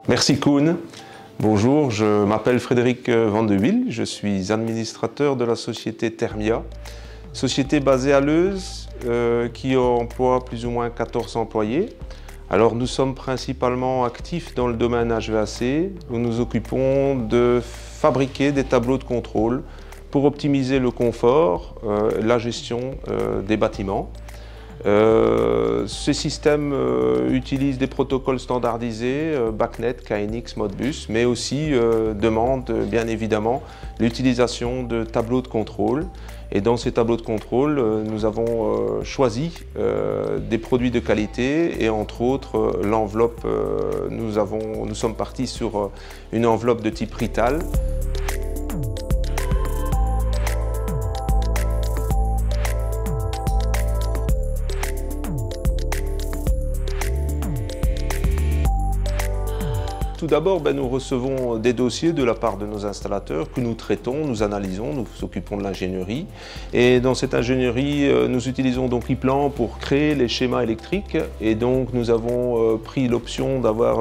Merci Koen. Bonjour, je m'appelle Frédéric Van de Wiel, je suis administrateur de la société Thermia, société basée à Leuze qui emploie plus ou moins 14 employés. Alors nous sommes principalement actifs dans le domaine HVAC où nous nous occupons de fabriquer des tableaux de contrôle pour optimiser le confort, la gestion des bâtiments. Ces systèmes utilisent des protocoles standardisés, BACnet, KNX, Modbus, mais aussi demandent bien évidemment l'utilisation de tableaux de contrôle. Et dans ces tableaux de contrôle, nous avons choisi des produits de qualité et entre autres l'enveloppe, nous sommes partis sur une enveloppe de type Rital. Tout d'abord, nous recevons des dossiers de la part de nos installateurs que nous traitons, nous analysons, nous nous occupons de l'ingénierie. Et dans cette ingénierie, nous utilisons donc iPlan pour créer les schémas électriques. Et donc nous avons pris l'option d'avoir,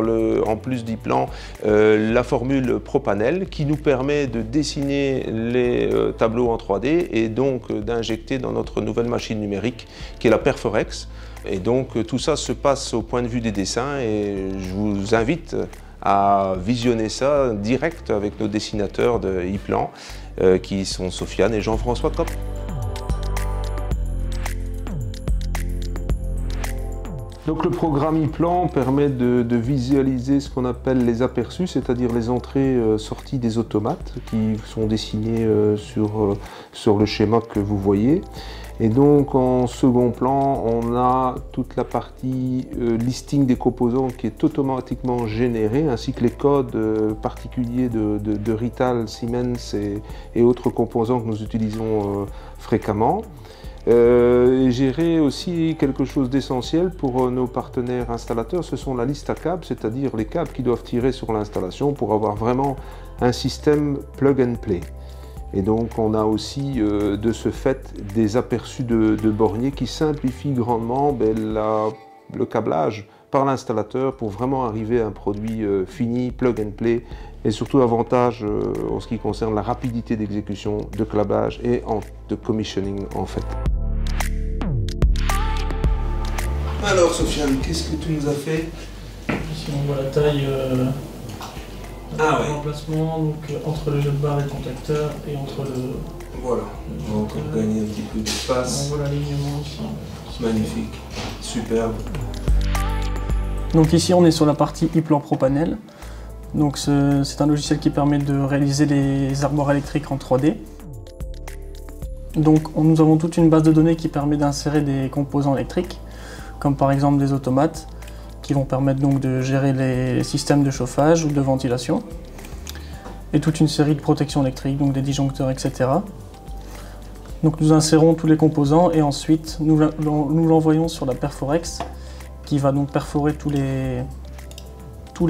en plus d'iPlan, la formule Propanel qui nous permet de dessiner les tableaux en 3D et donc d'injecter dans notre nouvelle machine numérique qui est la Perforex. Et donc tout ça se passe au point de vue des dessins et je vous invite à visionner ça direct avec nos dessinateurs de iPlan qui sont Sofiane et Jean-François Kopp. Donc le programme iPlan permet de visualiser ce qu'on appelle les aperçus, c'est-à-dire les entrées-sorties des automates qui sont dessinés sur le schéma que vous voyez. Et donc en second plan, on a toute la partie listing des composants qui est automatiquement générée, ainsi que les codes particuliers de Rital, Siemens et autres composants que nous utilisons fréquemment. Gérer aussi quelque chose d'essentiel pour nos partenaires installateurs, ce sont la liste à câbles, c'est-à-dire les câbles qui doivent tirer sur l'installation pour avoir vraiment un système plug and play. Et donc on a aussi de ce fait des aperçus de borniers qui simplifient grandement le câblage par l'installateur pour vraiment arriver à un produit fini, plug and play, et surtout avantage en ce qui concerne la rapidité d'exécution, de câblage et de commissioning en fait. Alors Sofiane, qu'est-ce que tu nous as fait? Ici on voit la taille l'emplacement, donc entre le jeu de barre et le contacteur et entre le... Voilà, on va encore gagner un petit peu d'espace. On voit l'alignement ici. Magnifique, superbe. Donc ici on est sur la partie iPlan Propanel. Donc c'est un logiciel qui permet de réaliser les armoires électriques en 3D. Donc nous avons toute une base de données qui permet d'insérer des composants électriques, comme par exemple des automates, qui vont permettre donc de gérer les systèmes de chauffage ou de ventilation, et toute une série de protections électriques, donc des disjoncteurs, etc. Donc nous insérons tous les composants et ensuite nous l'envoyons sur la Perforex, qui va donc perforer tous les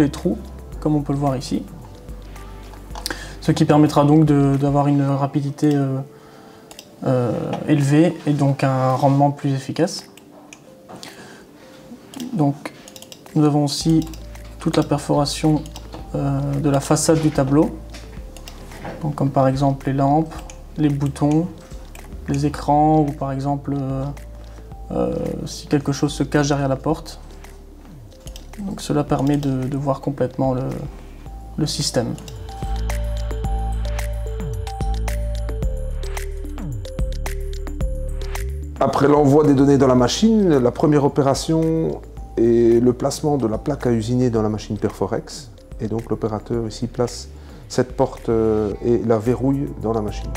trous, comme on peut le voir ici. Ce qui permettra donc d'avoir une rapidité élevée et donc un rendement plus efficace. Donc nous avons aussi toute la perforation de la façade du tableau, donc comme par exemple les lampes, les boutons, les écrans ou par exemple si quelque chose se cache derrière la porte. Donc cela permet de voir complètement le système. Après l'envoi des données dans la machine, la première opération est le placement de la plaque à usiner dans la machine Perforex. Et donc l'opérateur ici place cette porte et la verrouille dans la machine.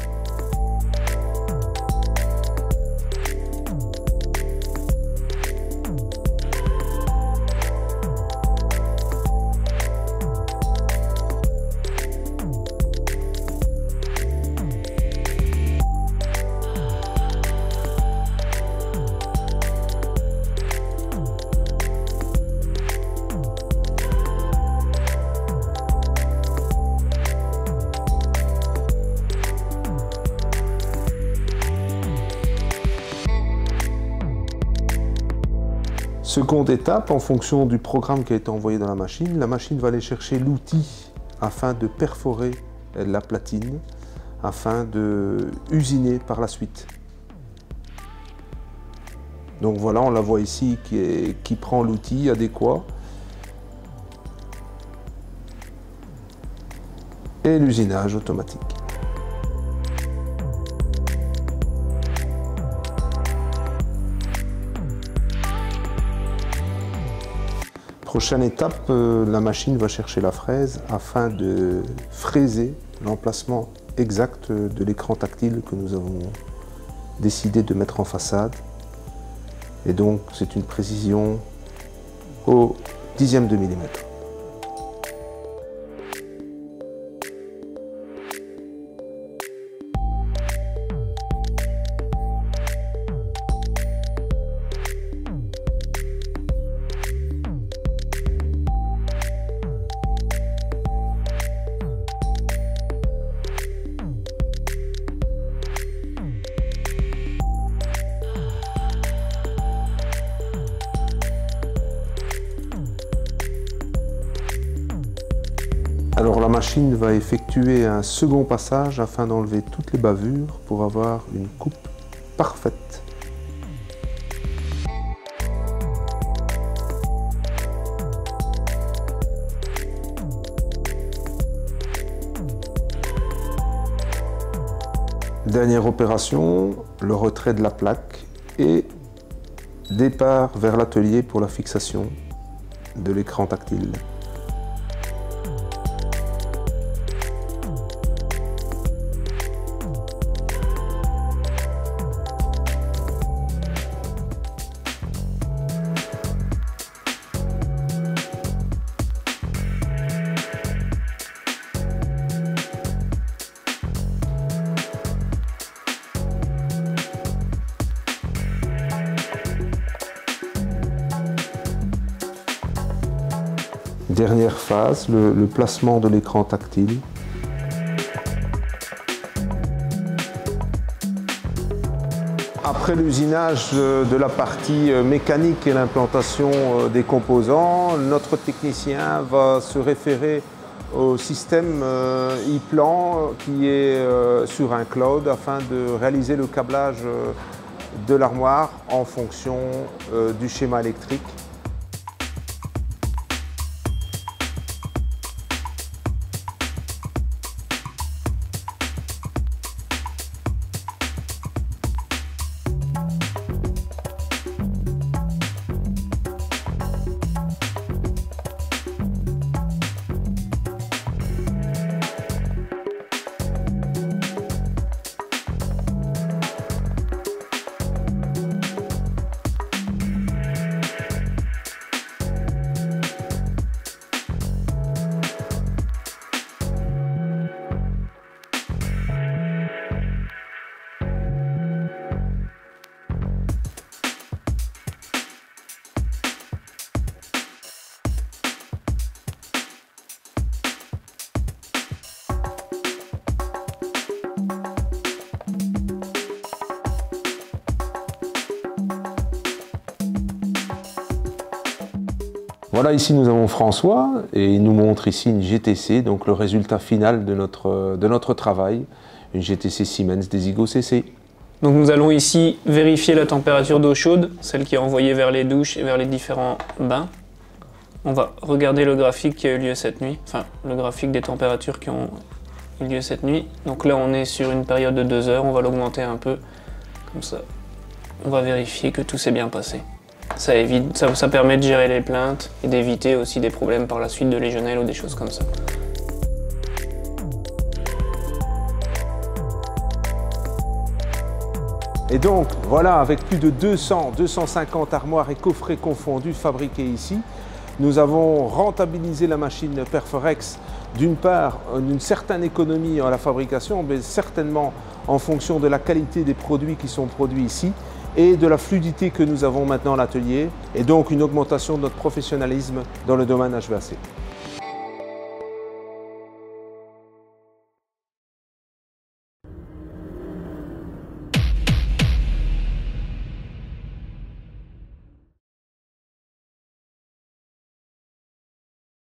Seconde étape, en fonction du programme qui a été envoyé dans la machine va aller chercher l'outil afin de perforer la platine, afin de usiner par la suite. Donc voilà, on la voit ici qui prend l'outil adéquat. Et l'usinage automatique. Prochaine étape, la machine va chercher la fraise afin de fraiser l'emplacement exact de l'écran tactile que nous avons décidé de mettre en façade. Et donc c'est une précision au dixième de millimètre. Alors la machine va effectuer un second passage afin d'enlever toutes les bavures pour avoir une coupe parfaite. Dernière opération, le retrait de la plaque et départ vers l'atelier pour la fixation de l'écran tactile. Dernière phase, le placement de l'écran tactile. Après l'usinage de la partie mécanique et l'implantation des composants, notre technicien va se référer au système e-plan qui est sur un cloud afin de réaliser le câblage de l'armoire en fonction du schéma électrique. Voilà, ici nous avons François et il nous montre ici une GTC, donc le résultat final de notre travail, une GTC Siemens Desigo CC. Donc nous allons ici vérifier la température d'eau chaude, celle qui est envoyée vers les douches et vers les différents bains. On va regarder le graphique qui a eu lieu cette nuit, enfin le graphique des températures qui ont eu lieu cette nuit. Donc là on est sur une période de 2 heures, on va l'augmenter un peu, comme ça on va vérifier que tout s'est bien passé. Ça permet de gérer les plaintes et d'éviter aussi des problèmes par la suite de légionnelle ou des choses comme ça. Et donc voilà, avec plus de 250 armoires et coffrets confondus fabriqués ici, nous avons rentabilisé la machine Perforex d'une part d'une certaine économie à la fabrication, mais certainement en fonction de la qualité des produits qui sont produits ici et de la fluidité que nous avons maintenant à l'atelier, et donc une augmentation de notre professionnalisme dans le domaine HVAC.